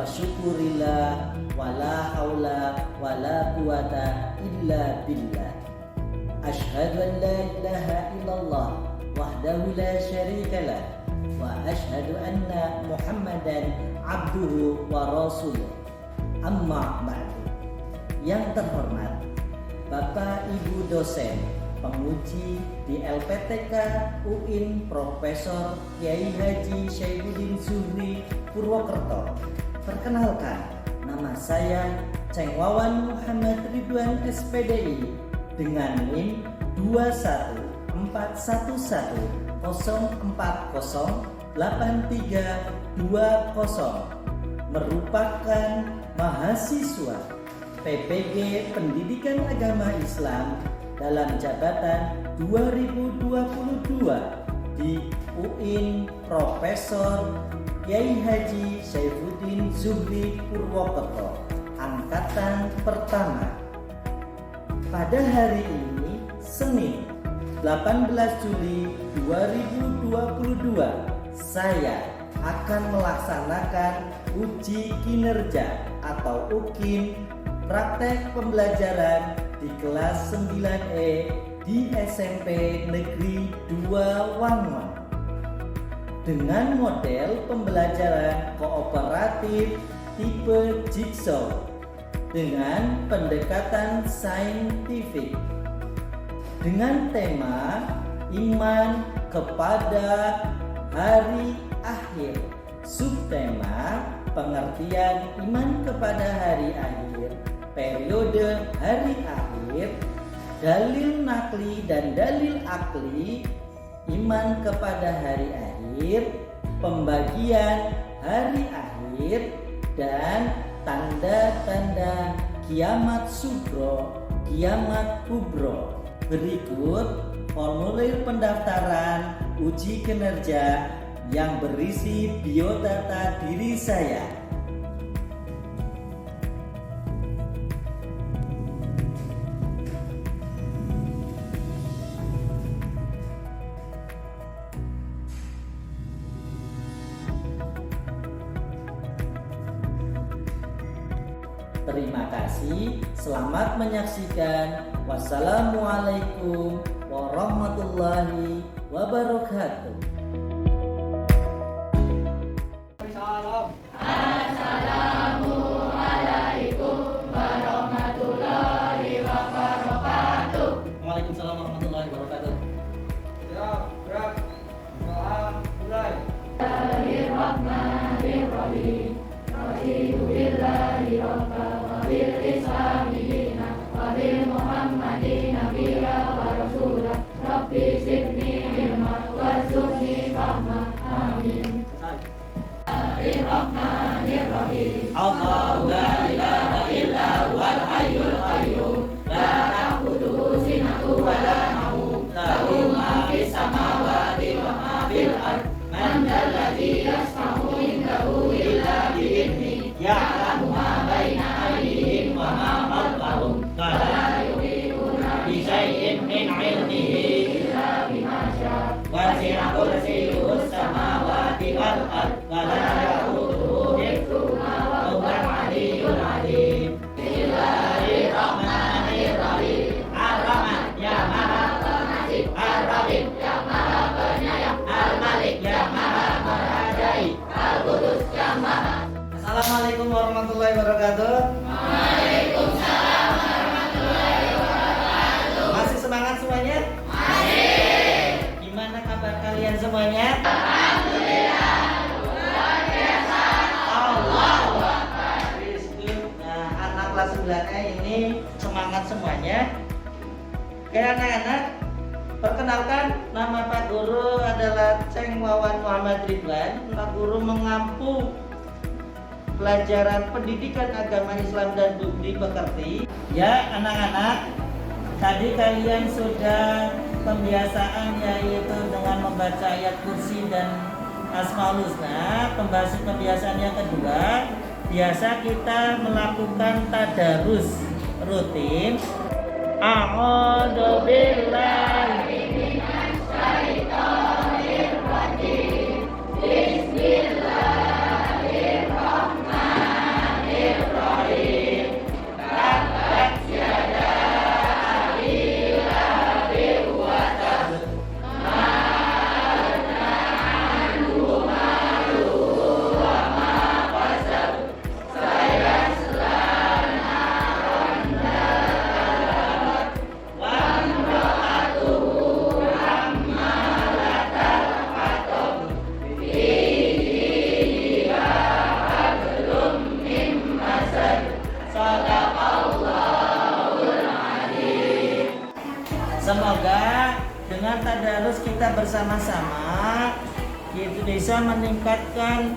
syukurillah wa la haula wa la quwata illa billah. Asyhadu an la ilaha illallah wahdahu la syarikalah wa asyhadu anna Muhammadan abduhu wa rasuluh. Amma ba'du. Yang terhormat Bapak Ibu dosen penguji di LPTK UIN Profesor Kiai Haji Syaifuddin Zuhri Purwokerto. Perkenalkan, nama saya Ceng Wawan Muhammad Ridwan SPDI dengan NIM 21401408320 merupakan mahasiswa PPG Pendidikan Agama Islam dalam jabatan 2022 di UIN Profesor Kiai Haji Syaifuddin Zuhri Purwokerto angkatan pertama. Pada hari ini Senin 18 Juli 2022 saya akan melaksanakan uji kinerja atau UKIN praktek pembelajaran di kelas 9E di SMP Negeri 2 Wangon dengan model pembelajaran kooperatif tipe jigsaw dengan pendekatan saintifik dengan tema iman kepada hari akhir. Subtema pengertian iman kepada hari akhir, periode hari akhir, dalil nakli dan dalil akli, iman kepada hari akhir, pembagian hari akhir, dan tanda-tanda kiamat sugro, kiamat kubro. Berikut formulir pendaftaran uji kinerja yang berisi biodata diri saya. Terima kasih, selamat menyaksikan. Wassalamualaikum warahmatullahi wabarakatuh. Assalamualaikum warahmatullahi wabarakatuh. Waalaikumsalam warahmatullahi wabarakatuh. Ya, gerak. Mulai. Bismillahirrahmanirrahim. Raditu billahi rabba wa bil islami dina wa bil muhammadin nabiyya wa rasulah. Rabbi zidni ilma warzuqni fahma. Amin. Bismillahirrahmanirrahim. Allahu la ilaha illa huwal hayyul qayyum la ta'khudhuhu sinatun wa la nawm lahu ma fis samawati wa ma fil ardh man dzal ladzi yashfa'u indahu illa bi'idhnihi ya'lamu ma baina aydihim wa ma khalfahum wa la yuhituna bi syai'in min 'ilmihi illa bima syaa wasi'a kursiyyuhus samawati wal ardh wa la ya'uduhu hifdhuhuma wa huwal 'aliyyul 'azim. Bismillahirrahmanirrahim. Ar-Rahman yang Maha Pengasih, Ar-Rahim yang Maha Penyayang, Al-Malik yang Maha Merajai, Al-Qudus yang Maha. Assalamualaikum warahmatullahi wabarakatuh. Waalaikumsalam warahmatullahi wabarakatuh. Masih semangat semuanya? Masih. Gimana kabar kalian semuanya? Alhamdulillah, luar biasa. Allahu Akbar. Nah, anak kelas 9 ini semangat semuanya. Oke anak-anak, perkenalkan nama Pak Guru adalah Ceng Wawan Muhammad Ridwan. Pak Guru mengampu pelajaran pendidikan agama Islam dan budi pekerti. Ya anak-anak, tadi kalian sudah pembiasaan yaitu dengan membaca ayat kursi dan Asmaul Husna. Pembiasaan yang kedua, biasa kita melakukan tadarus rutin. A'udzu billahi minasy syaithanir rajim. Bismillahirrahmanirrahim. bersama-sama itu bisa meningkatkan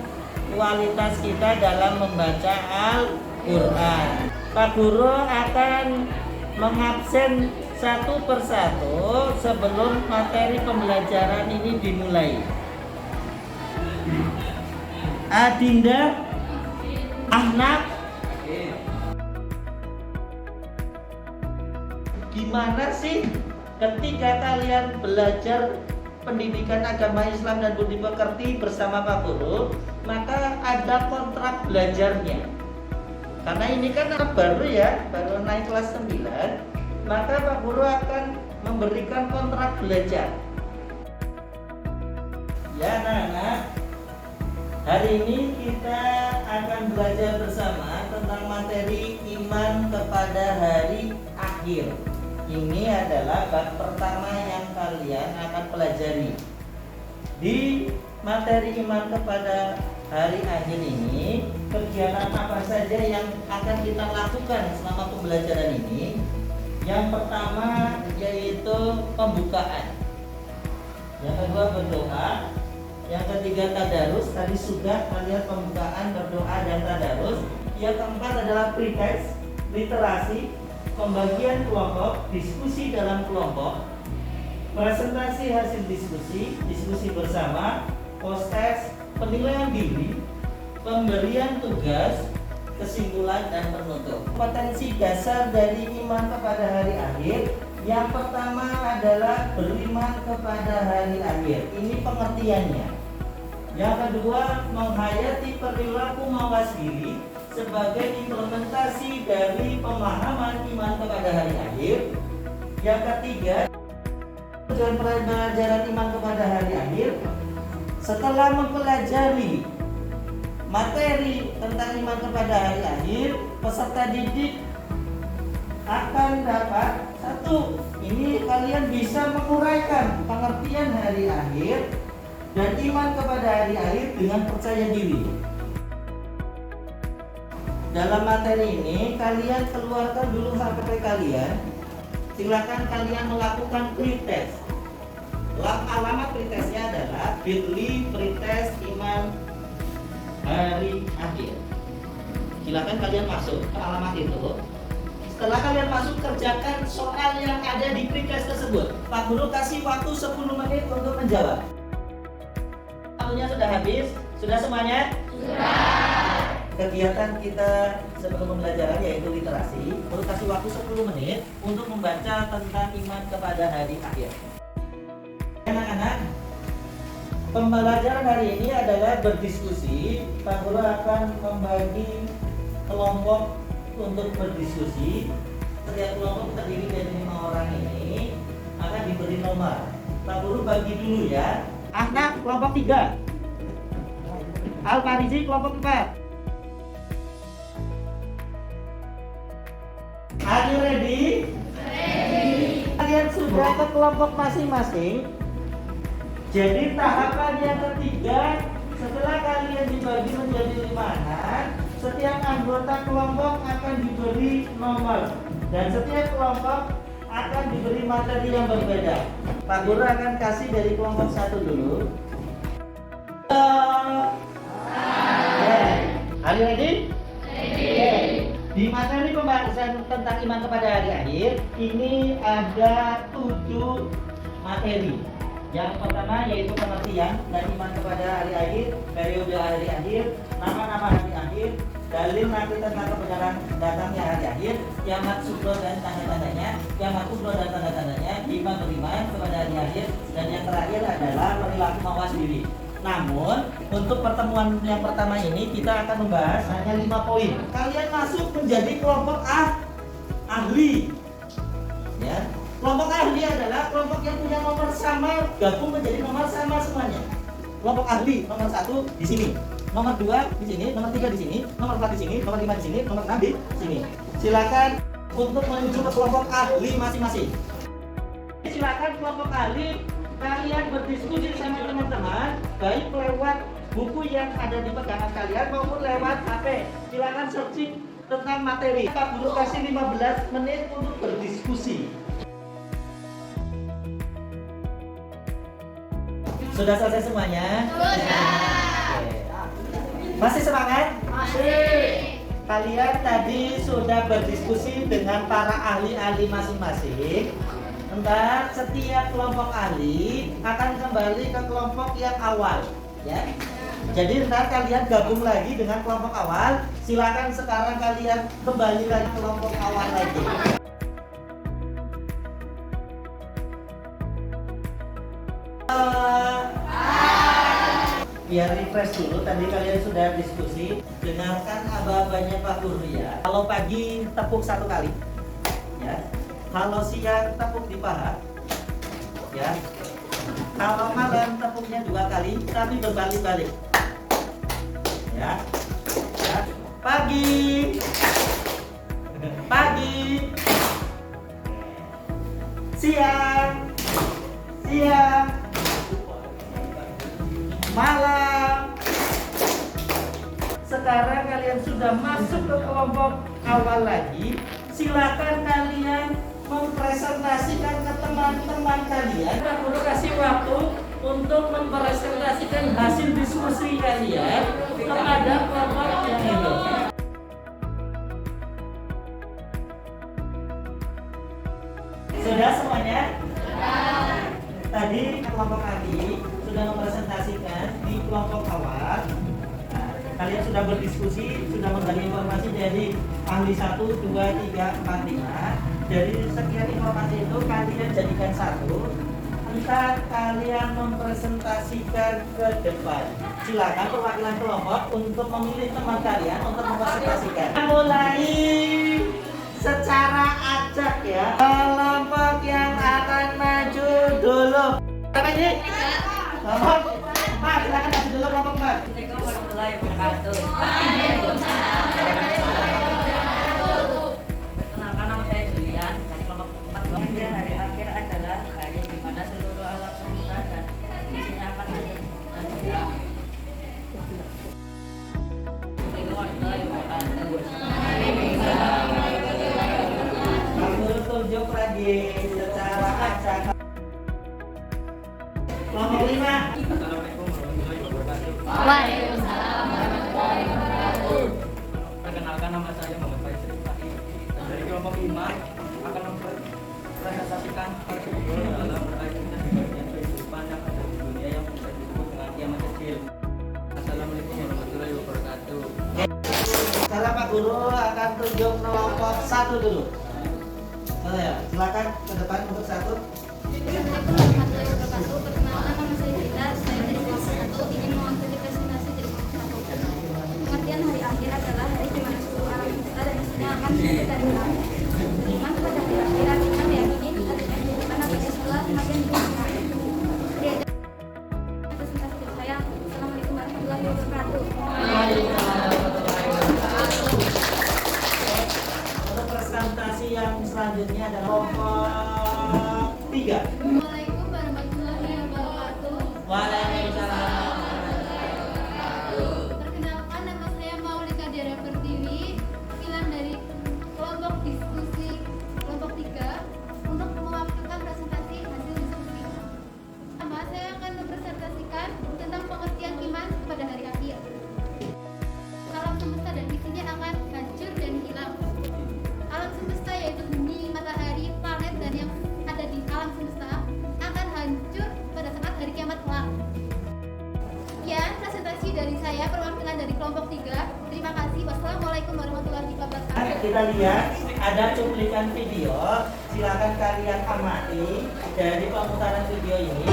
kualitas kita dalam membaca Al-Quran. Pak Guru akan mengabsen satu persatu sebelum materi pembelajaran ini dimulai. Adinda, Ahnaf, gimana sih ketika kalian belajar pendidikan agama Islam dan budi pekerti bersama Pak Guru, maka ada kontrak belajarnya. Karena ini kan anak baru ya, baru naik kelas 9, maka Pak Guru akan memberikan kontrak belajar. Ya anak-anak, hari ini kita akan belajar bersama tentang materi iman kepada hari akhir. Ini adalah bab pertama yang kalian akan pelajari. Di materi iman kepada hari akhir ini, kegiatan apa saja yang akan kita lakukan selama pembelajaran ini? Yang pertama yaitu pembukaan. Yang kedua berdoa. Yang ketiga tadarus. Tadi sudah kalian pembukaan, berdoa dan tadarus. Yang keempat adalah pretest, literasi, pembagian kelompok, diskusi dalam kelompok, presentasi hasil diskusi, diskusi bersama, post-test, penilaian diri, pemberian tugas, kesimpulan dan penutup. Potensi dasar dari iman kepada hari akhir, yang pertama adalah beriman kepada hari akhir. Ini pengertiannya. Yang kedua, menghayati perilaku mawas diri sebagai implementasi dari pemahaman iman kepada hari akhir. Yang ketiga, tujuan pelajaran iman kepada hari akhir, setelah mempelajari materi tentang iman kepada hari akhir, peserta didik akan dapat satu, ini kalian bisa menguraikan pengertian hari akhir dan iman kepada hari akhir dengan percaya diri. Dalam materi ini kalian keluarkan dulu HP kalian. Silakan kalian melakukan pretest. Alamat pretestnya adalah bit.ly pretest iman hari akhir. Silakan kalian masuk ke alamat itu. Setelah kalian masuk, kerjakan soal yang ada di pretest tersebut. Pak Guru kasih waktu 10 menit untuk menjawab. Waktunya sudah habis? Sudah semuanya? Sudah. Kegiatan kita sebelum pembelajaran yaitu literasi, Guru kasih waktu 10 menit untuk membaca tentang iman kepada hari akhir. Anak-anak, pembelajaran hari ini adalah berdiskusi. Pak Guru akan membagi kelompok untuk berdiskusi. Setiap kelompok terdiri dari 5 orang ini akan diberi nomor. Pak Guru bagi dulu ya. Ahnaf kelompok 3, Al-Farizi kelompok 4. Are you ready? Ready. Kalian sudah ke kelompok masing-masing. Jadi tahapan yang ketiga, setelah kalian dibagi menjadi 5-an, setiap anggota kelompok akan diberi nomor dan setiap kelompok akan diberi materi yang berbeda. Pak Guru akan kasih dari kelompok 1 dulu. Are you ready? Ready. Di materi pembahasan tentang iman kepada hari akhir ini ada 7 materi. Yang pertama yaitu pengertian dan iman kepada hari akhir, periode hari akhir, nama-nama hari akhir, dalil nanti tentang kebenaran datangnya hari akhir, kiamat subro dan tanda-tandanya, kiamat kubro dan tanda-tandanya, iman beriman kepada hari akhir, dan yang terakhir adalah perilaku mawas diri. Namun untuk pertemuan yang pertama ini kita akan membahas hanya 5 poin. Kalian masuk menjadi kelompok ahli. Ya. Kelompok ahli adalah kelompok yang punya nomor sama, gabung menjadi nomor sama semuanya. Kelompok ahli nomor 1 di sini, nomor 2 di sini, nomor 3 di sini, nomor 4 di sini, nomor 5 di sini, nomor 6 di sini. Silakan untuk menuju ke kelompok ahli masing-masing. Silakan kelompok ahli kalian berdiskusi sama teman-teman, baik lewat buku yang ada di pegangan kalian maupun lewat HP. Silakan searching tentang materi. Pak Guru kasih 15 menit untuk berdiskusi. Sudah selesai semuanya? Sudah. Oke. Masih semangat? Masih. Kalian tadi sudah berdiskusi dengan para ahli-ahli masing-masing. Ntar setiap kelompok ahli akan kembali ke kelompok yang awal, ya. Jadi ntar kalian gabung lagi dengan kelompok awal. Silakan sekarang kalian kembali lagi ke kelompok awal lagi. Biar refresh dulu, tadi kalian sudah diskusi. Dengarkan aba-abanya Pak Guru ya. Kalau pagi tepuk 1 kali, ya. Kalau siang tepuk di paha, ya. Kalau malam tepuknya 2 kali, tapi berbalik-balik, ya. Ya. Pagi, pagi, siang, siang, malam. Sekarang kalian sudah masuk ke kelompok awal lagi. Silakan kalian mempresentasikan ke teman-teman kalian. Pak Guru kasih waktu untuk mempresentasikan hasil diskusi kalian kepada kelompok yang itu. Sudah semuanya? Tadi kelompok ahli sudah mempresentasikan di kelompok awal. Nah, kalian sudah berdiskusi, sudah menggali informasi dari ahli 1, 2, 3, 4, 5. Dari sekian informasi itu kalian jadikan satu. Ntar kalian mempresentasikan ke depan. Silakan perwakilan kelompok untuk memilih teman kalian untuk mempresentasikan. Mulai secara acak ya. Kelompok yang akan maju dulu. Apa ini? Kelompok. Pak, silakan maju dulu kelompok Pak. Perkenalkan, nama saya Julian dari kelompok 4. Kemudian hari akhir adalah hari di mana seluruh alam semesta dan isinya akan ada. Kamu tunjuk lagi secara acak. Kelompok 5. Waalaikumsalam warahmatullahi wabarakatuh. Perkenalkan, nama saya Muhammad Faisal Fahri dari kelompok 5 akan mempresentasikan artikel dalam berkaitan dengan bagian kehidupan yang ada di dunia yang bisa disebut dengan kiamat kecil. Assalamualaikum warahmatullahi wabarakatuh. Sekarang Pak Guru akan tunjuk kelompok 1 dulu. Ya, silakan ke depan untuk 1. Assalamualaikum warahmatullahi wabarakatuh. Perkenalkan, nama saya Dita. Saya dari kelompok 1 ingin mewakili presentasi dari kelompok 1. Pengertian hari akhir adalah hari di mana seluruh alam semesta dan isinya akan menjadi dan hilang. Beriman pada hari akhir artinya meyakini adanya kehidupan abadi setelah kematian di dunia. Diajak presentasi dari saya. Assalamualaikum warahmatullahi wabarakatuh. Untuk presentasi yang selanjutnya adalah kelompok 3. Assalamualaikum warahmatullahi wabarakatuh. Waalaikumsalam. Perkenalkan, nama saya Maulika Dera Pertiwi, wakilan dari kelompok diskusi kelompok 3 untuk mewakilkan presentasi hasil diskusi. Pertama, saya akan mempresentasikan tentang pengertian iman pada hari akhir. Alam semesta dan isinya akan hancur dan hilang. Alam semesta yaitu bumi, matahari, planet dan yang ada di alam semesta akan hancur pada saat hari kiamat kelak. Sekian presentasi dari saya, perwakilan dari kelompok 3. Terima kasih. Wassalamualaikum warahmatullahi wabarakatuh. Kita lihat ada cuplikan video. Silakan kalian amati dari pemutaran video ini.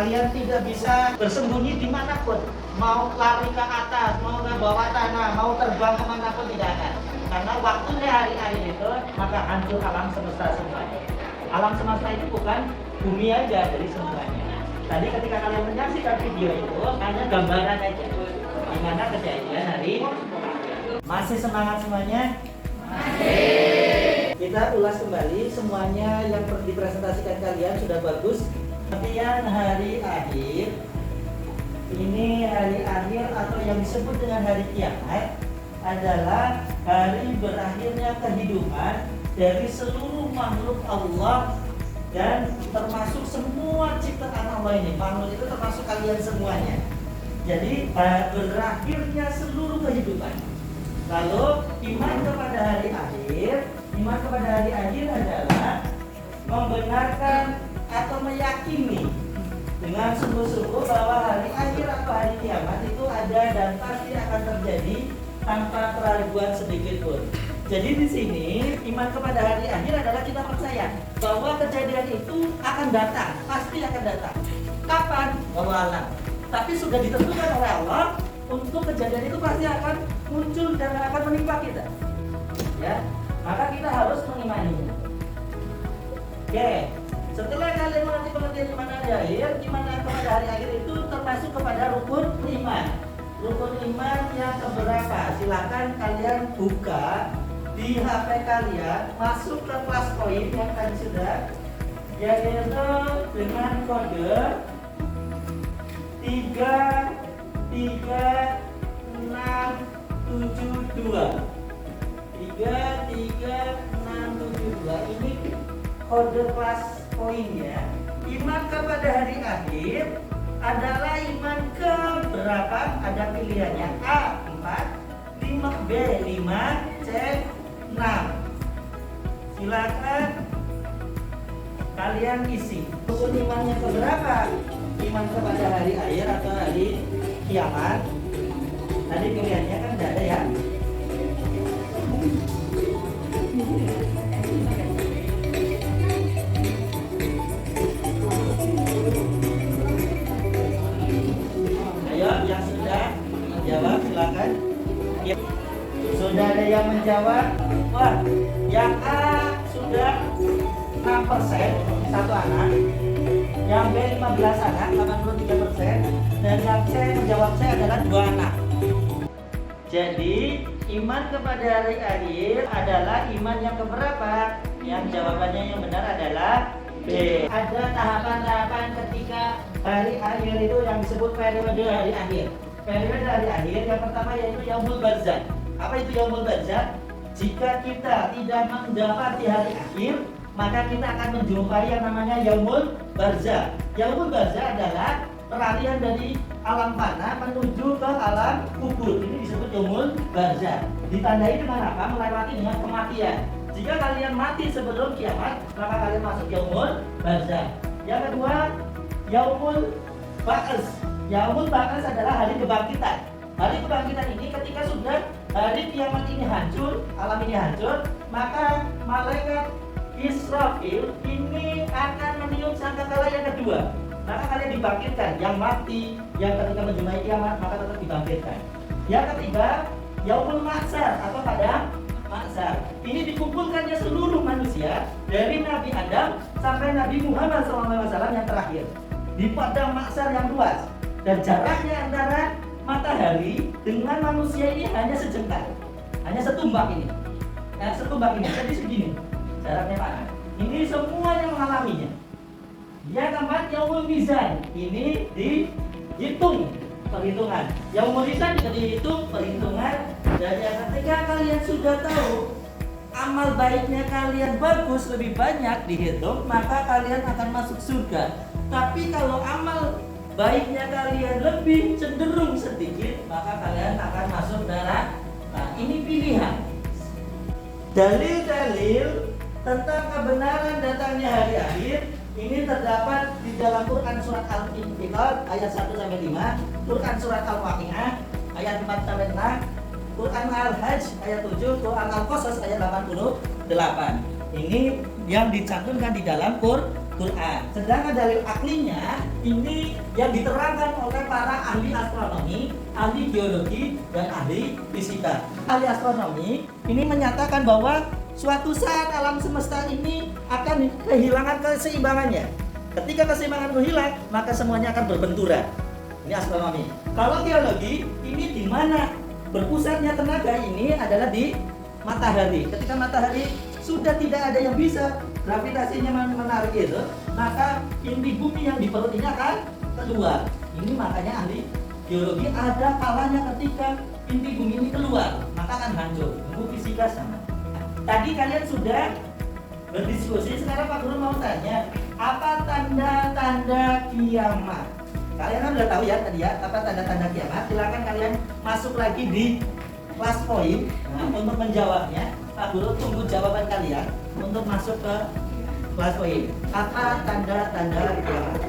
Kalian tidak bisa bersembunyi dimanapun. Mau lari ke atas, mau ke bawah tanah, mau terbang kemanapun tidak akan. Karena waktunya hari-hari itu, maka hancur alam semesta semuanya. Alam semesta itu bukan bumi aja, dari semuanya. Tadi ketika kalian menyaksikan video itu, hanya gambaran aja. Gimana kejadian hari. Masih semangat semuanya? Masih. Kita ulas kembali semuanya yang dipresentasikan kalian sudah bagus. Kemudian hari akhir. Ini hari akhir atau yang disebut dengan hari kiamat adalah hari berakhirnya kehidupan dari seluruh makhluk Allah dan termasuk semua ciptaan Allah ini. Makhluk itu termasuk kalian semuanya. Jadi berakhirnya seluruh kehidupan. Lalu iman kepada hari akhir adalah membenarkan atau meyakini dengan sungguh-sungguh bahwa hari akhir atau hari kiamat itu ada dan pasti akan terjadi tanpa keraguan sedikit pun. Jadi di sini iman kepada hari akhir adalah kita percaya bahwa kejadian itu akan datang, pasti akan datang. Kapan? Wallahu a'lam. Tapi sudah ditentukan oleh Allah untuk kejadian itu pasti akan muncul dan akan menimpa kita. Ya, maka kita harus mengimaninya. Oke, setelah kalian mengerti pengertian iman hari akhir, iman kepada hari akhir itu termasuk kepada rukun iman. Rukun iman yang keberapa? Silakan kalian buka di HP kalian, masuk ke kelas poin yang tadi sudah, yaitu dengan kode 33672. 33672 ini kode kelas poinnya. Iman kepada hari akhir adalah iman ke berapa? Ada pilihannya A 4, B 5, C 6. Silakan kalian isi. Rukun imannya ke berapa? Iman kepada hari akhir atau hari kiamat. Tadi pilihannya kan tidak ada ya. Ayo yang sudah menjawab silakan. Ya. Sudah ada yang menjawab? Wah, yang A sudah 6%, satu anak. Yang B 15 anak, 83%. Dan yang C menjawab C adalah 2 anak. Jadi iman kepada hari akhir adalah iman yang keberapa? Yang jawabannya yang benar adalah B. Ada tahapan-tahapan ketika hari akhir itu yang disebut periode hari akhir. Periode hari akhir yang pertama yaitu Yaumul Barzakh. Apa itu Yaumul Barzakh? Jika kita tidak mendapati hari akhir, maka kita akan menjumpai yang namanya Yaumul Barzakh. Yaumul Barzakh adalah peralihan dari alam fana menuju ke alam kubur. Ini disebut Yaumul Barzakh. Ditandai dengan apa? Melewati dengan kematian. Jika kalian mati sebelum kiamat, maka kalian masuk Yaumul Barzakh. Yang kedua, Yaumul Ba'ats. Yaumul Ba'ats adalah hari kebangkitan. Hari kebangkitan ini ketika sudah hari kiamat ini hancur, alam ini hancur, maka malaikat Israfil ini akan meniup sangkakala yang kedua. Maka kalian dibangkitkan. Yang mati, yang ketika menjumpai kiamat, maka tetap dibangkitkan. Yang ketiga, Yaumul Mahsyar atau pada Mahsyar. Ini dikumpulkannya seluruh manusia dari Nabi Adam sampai Nabi Muhammad SAW yang terakhir di padang Mahsyar yang luas. Dan jaraknya antara matahari dengan manusia ini hanya sejengkal, hanya setumbak ini. Setumbak ini, jadi segini jaraknya Pak. Ini semua yang mengalaminya. Yang keempat Yaumul Mizan. Ini dihitung perhitungan. Yaumul Mizan juga dihitung perhitungan. Dan yang ketika kalian sudah tahu amal baiknya kalian bagus, lebih banyak dihitung, maka kalian akan masuk surga. Tapi kalau amal baiknya kalian lebih cenderung sedikit, maka kalian akan masuk neraka. Nah, ini pilihan. Dalil-dalil tentang kebenaran datangnya hari akhir ini terdapat di dalam Quran surat Al-Infitar ayat 1 sampai 5, Quran surat Al-Waqiah ayat 4 sampai 6, Quran Al-Hajj ayat 7, Quran Al-Qasas ayat 88. Ini yang dicantumkan di dalam Quran Quran. Sedangkan dalil aklinya ini yang diterangkan oleh para ahli astronomi, ahli geologi, dan ahli fisika. Ahli astronomi ini menyatakan bahwa suatu saat alam semesta ini akan kehilangan keseimbangannya. Ketika keseimbangan hilang, maka semuanya akan berbenturan. Ini astronomi. Kalau geologi, ini di mana berpusatnya tenaga ini adalah di matahari. Ketika matahari sudah tidak ada yang bisa gravitasinya menarik itu, maka inti bumi yang di perut ini akan keluar. Ini makanya ahli geologi ada kalanya ketika inti bumi ini keluar, maka akan hancur. Ilmu fisika sama. Tadi kalian sudah berdiskusi, sekarang Pak Guru mau tanya, apa tanda-tanda kiamat? Kalian kan udah tahu ya tadi ya, apa tanda-tanda kiamat? Silakan kalian masuk lagi di kelas poin untuk menjawabnya. Pak Guru tunggu jawaban kalian untuk masuk ke kelas poin. Apa tanda-tanda kiamat?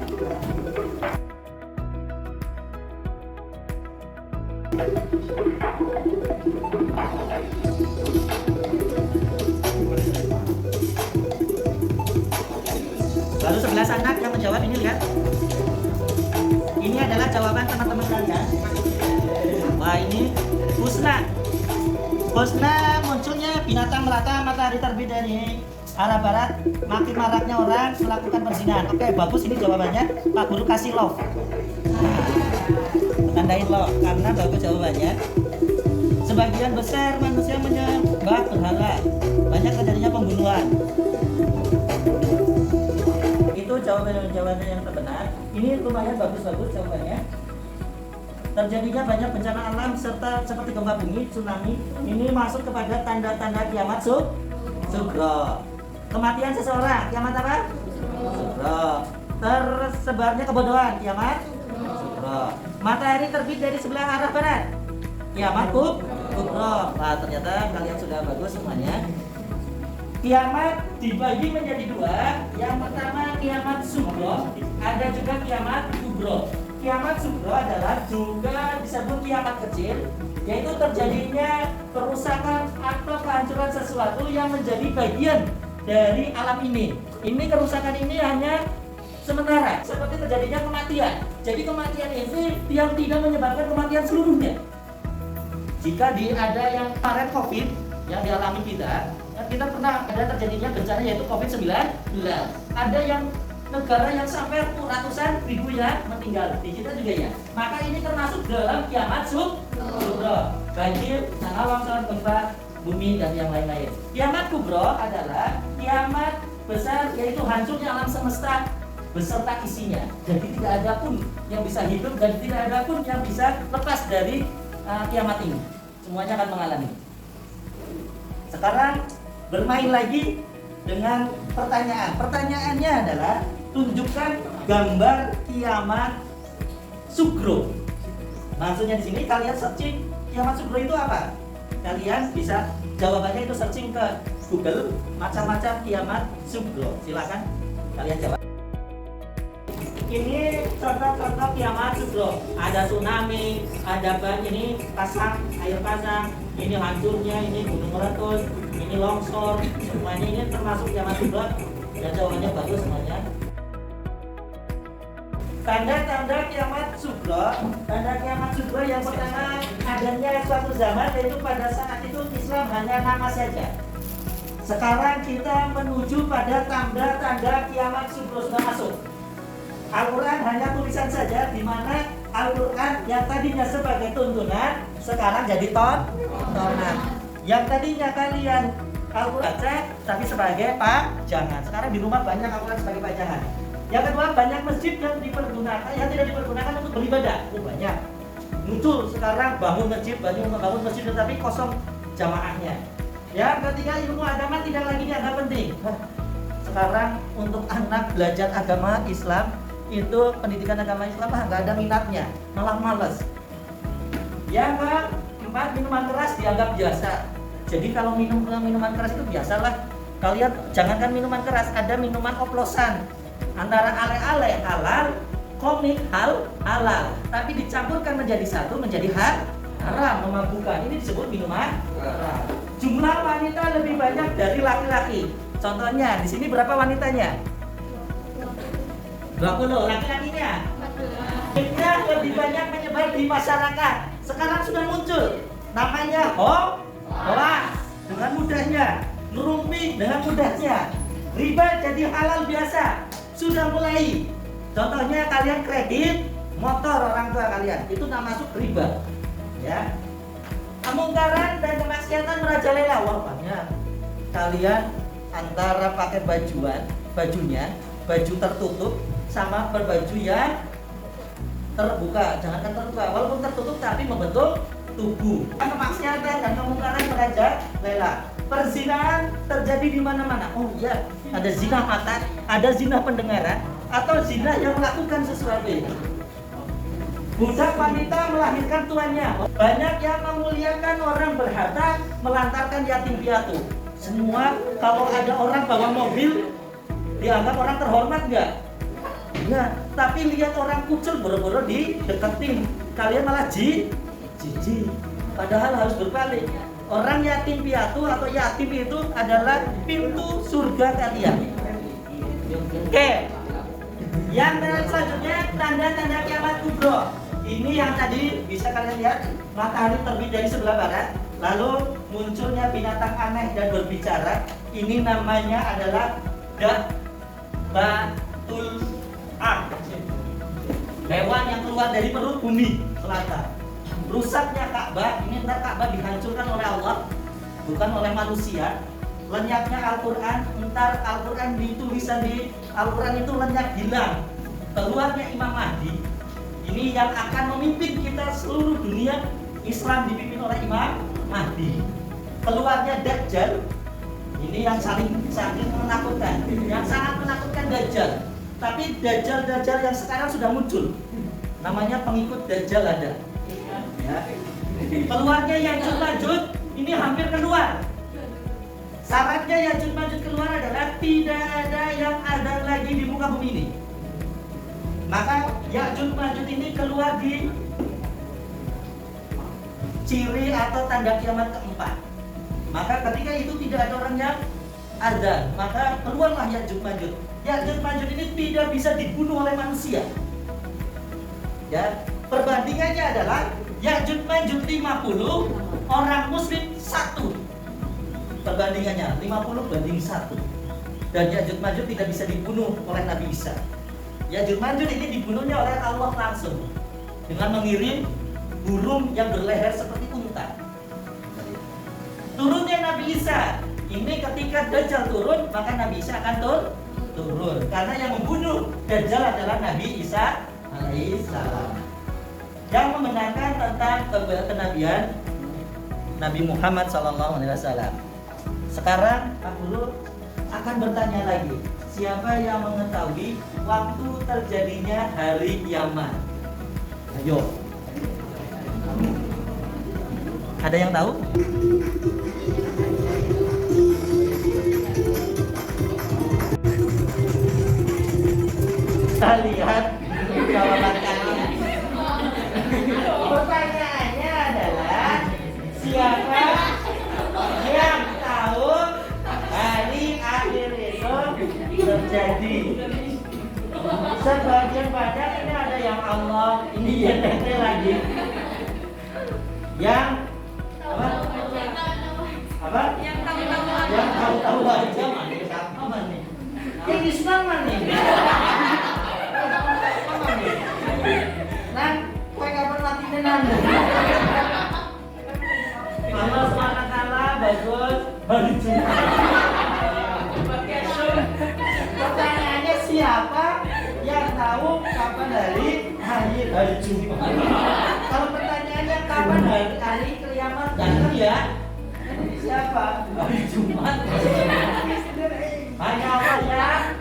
Baru 11 anak yang menjawab, ini lihat. Ini adalah jawaban teman-teman kalian. Wah, ini husna. Husna munculnya binatang melata matahari terbit dari arah barat, makin maraknya orang melakukan perzinahan. Oke, bagus ini jawabannya. Pak Guru kasih love. Tandain love karena bagus jawabannya. Sebagian besar manusia menyembah berhala. Banyak terjadinya pembunuhan. Itu jawaban-jawaban yang terbenar. Ini lumayan bagus-bagus jawabannya. Terjadinya banyak bencana alam serta seperti gempa bumi, tsunami. Ini masuk kepada tanda-tanda kiamat sugro. Kematian seseorang, kiamat apa? Sugro. Tersebarnya kebodohan, kiamat sugro. Matahari terbit dari sebelah arah barat, kiamat kubro. Nah, ternyata kalian sudah bagus semuanya. Kiamat dibagi menjadi dua. Yang pertama kiamat sugro, ada juga kiamat kubro. Kiamat sugro adalah juga disebut kiamat kecil, yaitu terjadinya kerusakan atau kehancuran sesuatu yang menjadi bagian dari alam ini. Ini kerusakan ini hanya sementara, seperti terjadinya kematian. Jadi kematian ini yang tidak menyebabkan kematian seluruhnya. Jika ada yang kemarin COVID yang dialami kita pernah ada terjadinya bencana yaitu COVID-19. Ada yang negara yang sampai ratusan ribu yang meninggal, di kita juga ya. Maka ini termasuk dalam kiamat sugro. Banjir, tanah longsor, gempa bumi dan yang lain-lain. Kiamat kubro adalah kiamat besar, yaitu hancurnya alam semesta beserta isinya. Jadi tidak ada pun yang bisa hidup dan tidak ada pun yang bisa lepas dari kiamat ini. Semuanya akan mengalami. Sekarang bermain lagi dengan pertanyaan. Pertanyaannya adalah tunjukkan gambar kiamat sugro. Maksudnya di sini kalian searching kiamat sugro itu apa? Kalian bisa jawabannya itu searching ke Google macam-macam kiamat sugro. Silakan kalian jawab. Ini contoh-contoh kiamat sugro. Ada tsunami, ada ini pasang, air pasang, ini hancurnya, ini gunung meletus, ini longsor, semuanya ini termasuk kiamat sugro. Dan jawabannya bagus semuanya. Tanda-tanda kiamat sugro. Tanda kiamat sugro yang pertama adanya suatu zaman, yaitu pada saat itu Islam hanya nama saja. Sekarang kita menuju pada tanda-tanda kiamat sugro sudah masuk. Al-Quran hanya tulisan saja, di mana Al-Quran yang tadinya sebagai tuntunan sekarang jadi tontonan. Yang tadinya kalian Al-Quran baca tapi sebagai pajangan. Sekarang di rumah banyak Al-Quran sebagai pajangan. Yang kedua, banyak masjid yang dipergunakan, yang tidak dipergunakan untuk beribadah. Banyak. Muncul sekarang bangun masjid tetapi kosong jamaahnya. Yang ketiga, ilmu agama tidak lagi dianggap penting. Sekarang untuk anak belajar agama Islam, itu pendidikan agama Islam nggak ada minatnya, malah males. Yang keempat, minuman keras dianggap biasa. Jadi kalau minuman keras itu biasalah. Kalian jangankan minuman keras, ada minuman oplosan antara ale-ale halal, komik halal, tapi dicampurkan menjadi satu, menjadi haram, memabukkan. Ini disebut minuman keras. Jumlah wanita lebih banyak dari laki-laki. Contohnya di sini berapa wanitanya? 20. Laki-lakinya? Fitnah lebih banyak menyebar di masyarakat. Sekarang sudah muncul namanya hoax dengan mudahnya, ngerumpi dengan mudahnya. Riba jadi halal biasa. Sudah mulai. Contohnya kalian kredit motor orang tua kalian, itu tak masuk riba. Ya. Kemungkaran dan kemaksiatan merajalela. Wah, banyak. Kalian antara pakai bajunya baju tertutup sama berbaju yang terbuka, jangankan terbuka, walaupun tertutup tapi membentuk tubuh. Kemaksiatan dan kemungkaran merajalela. Perzinahan terjadi di mana-mana. Oh iya, ada zina mata, ada zina pendengaran, atau zina yang melakukan sesuatu itu. Budak wanita melahirkan tuannya. Banyak yang memuliakan orang berharta, melantarkan yatim piatu. Semua kalau ada orang bawa mobil dianggap orang terhormat nggak? Enggak. Tapi lihat orang kucel boro-boro dideketin, kalian malah jijik. Padahal harus berbalik. Orang yatim piatu atau yatim itu adalah pintu surga kalian. Oke. Yang selanjutnya tanda-tanda kiamat kubro. Ini yang tadi bisa kalian lihat, matahari terbit dari sebelah barat, lalu munculnya binatang aneh dan berbicara. Ini namanya adalah Dabbatul Ard, hewan yang keluar dari perut bumi selatan. Rusaknya Ka'bah, ini ntar Ka'bah dihancurkan oleh Allah, bukan oleh manusia. Lenyapnya Al-Quran, ntar Al-Quran ditulisan di Al-Quran itu lenyap hilang. Keluarnya Imam Mahdi, ini yang akan memimpin kita seluruh dunia. Islam dipimpin oleh Imam Mahdi. Keluarnya Dajjal, ini yang saking menakutkan, yang sangat menakutkan Dajjal. Tapi Dajjal yang sekarang sudah muncul, namanya pengikut Dajjal ada. Ya. Keluarnya Ya'juj Ma'juj, ini hampir keluar. Syaratnya Ya'juj Ma'juj keluar adalah tidak ada yang ada lagi di muka bumi ini. Maka Ya'juj Ma'juj ini keluar di ciri atau tanda kiamat keempat. Maka ketika itu tidak ada orang yang ada, maka keluarlah Ya'juj Ma'juj. Ya'juj Ma'juj ini tidak bisa dibunuh oleh manusia. Ya, perbandingannya adalah Ya'juj Ma'juj 50, orang muslim 1. Perbandingannya 50 banding 1. Dan Ya'juj Ma'juj tidak bisa dibunuh oleh Nabi Isa. Ya'juj Ma'juj ini dibunuhnya oleh Allah langsung dengan mengirim burung yang berleher seperti unta. Turunnya Nabi Isa, ini ketika Dajjal turun, maka Nabi Isa akan turun. Karena yang membunuh Dajjal adalah Nabi Isa alaihissalam, yang membenarkan tentang kenabian Nabi Muhammad SAW. Sekarang Pak Guru akan bertanya lagi, siapa yang mengetahui waktu terjadinya hari kiamat? Ayo. Ada yang tahu? Kita lihat jawaban kalian. Pertanyaannya adalah siapa yang tahu hari akhir itu terjadi? Sebagian banyak ini ada yang Allah, ini YTT lagi. Yang apa? Yang tahu-tahu aja mana? Siapa mana? Yang Islam mana? Nah, kue kapan mati tenan? Allah SWT bagus hari Jumat. Pertanyaannya siapa yang tahu kapan hari Jumat? Kalau pertanyaannya kapan hari kiamat datang ya? Siapa? Hari Jumat. Hanya Allah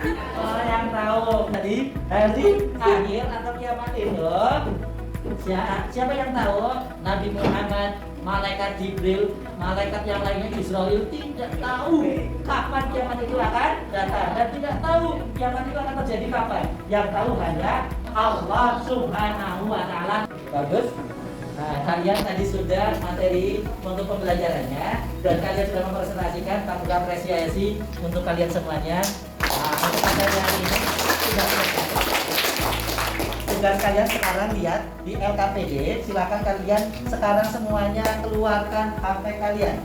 yang tahu tadi hari akhir atau kiamat itu. Siapa yang tahu? Nabi Muhammad, malaikat Jibril, malaikat yang lainnya Israel tidak tahu kapan kiamat itu akan datang dan tidak tahu kiamat itu akan terjadi kapan. Yang tahu hanya Allah Subhanahu wa Ta'ala. Bagus. Nah, kalian tadi sudah materi untuk pembelajarannya dan kalian sudah mempresentasikan, tak perlu apresiasi untuk kalian semuanya. Nah, untuk materi yang ini sudah selesai. tugas kalian sekarang lihat di LKPD. Silakan kalian sekarang semuanya keluarkan HP kalian.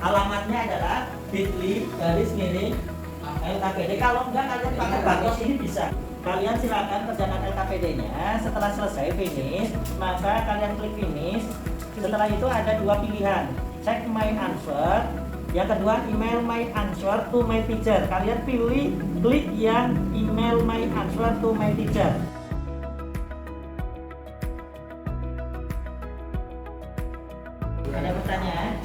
Alamatnya adalah bit.ly/LKPD. Kalau enggak kalian pakai barcode ini bisa. Kalian silakan kerjakan LKPD-nya. Setelah selesai finish, maka kalian klik finish. Setelah itu ada dua pilihan, check my answer. Yang kedua, email my answer to my teacher. Kalian pilih klik yang email my answer to my teacher. Ada pertanyaan?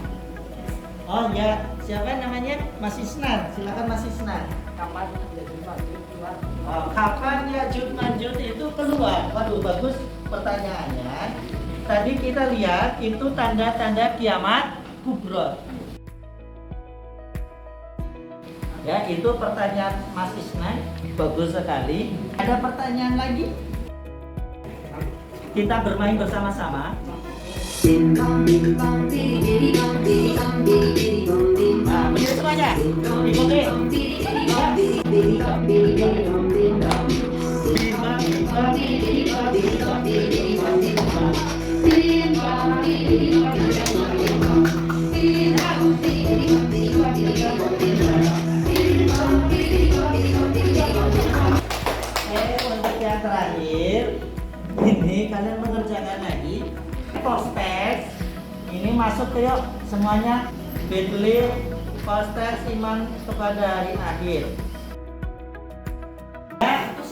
Oh ya, siapa namanya? Mas Isnan. Silakan Mas Isnan. Kapan jadi masjid keluar? Oh, kapan Ya'juj Ma'juj itu keluar? Waduh, bagus pertanyaannya. Tadi kita lihat itu tanda-tanda kiamat kubra. Ya, itu pertanyaan Mas Isnan. Bagus sekali. Ada pertanyaan lagi? Kita bermain bersama-sama. Nah, begitu semuanya. Ikuti. Untuk yang terakhir, ini kalian mengerjakan lagi post-text. Ini masuk ke yuk semuanya. Bit.ly post-text iman kepada hari akhir.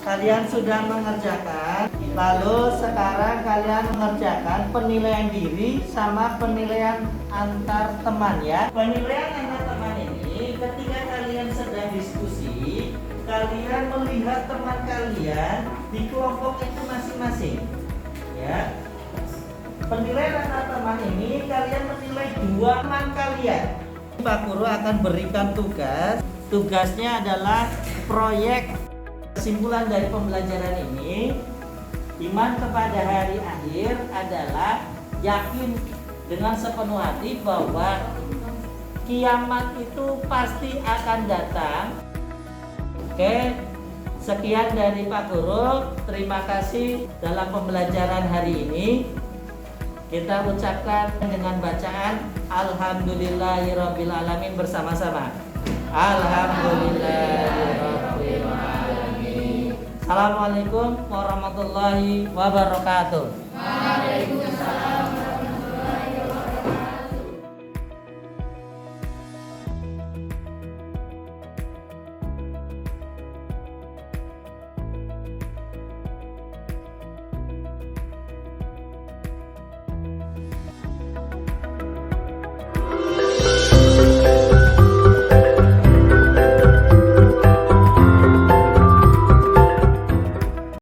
Kalian sudah mengerjakan, lalu sekarang kalian mengerjakan penilaian diri sama penilaian antar teman ya. Penilaian antar teman ini ketika kalian sedang diskusi, kalian melihat teman kalian di kelompok itu masing-masing ya. Penilaian antar teman ini kalian menilai dua teman kalian. Pak Guru akan berikan tugas. Tugasnya adalah proyek. Kesimpulan dari pembelajaran ini, iman kepada hari akhir adalah yakin dengan sepenuh hati bahwa kiamat itu pasti akan datang. Oke, sekian dari Pak Guru. Terima kasih dalam pembelajaran hari ini. Kita ucapkan dengan bacaan Alhamdulillahirrabbilalamin bersama-sama. Alhamdulillahirrabbilalamin. Assalamualaikum warahmatullahi wabarakatuh. Waalaikumsalam.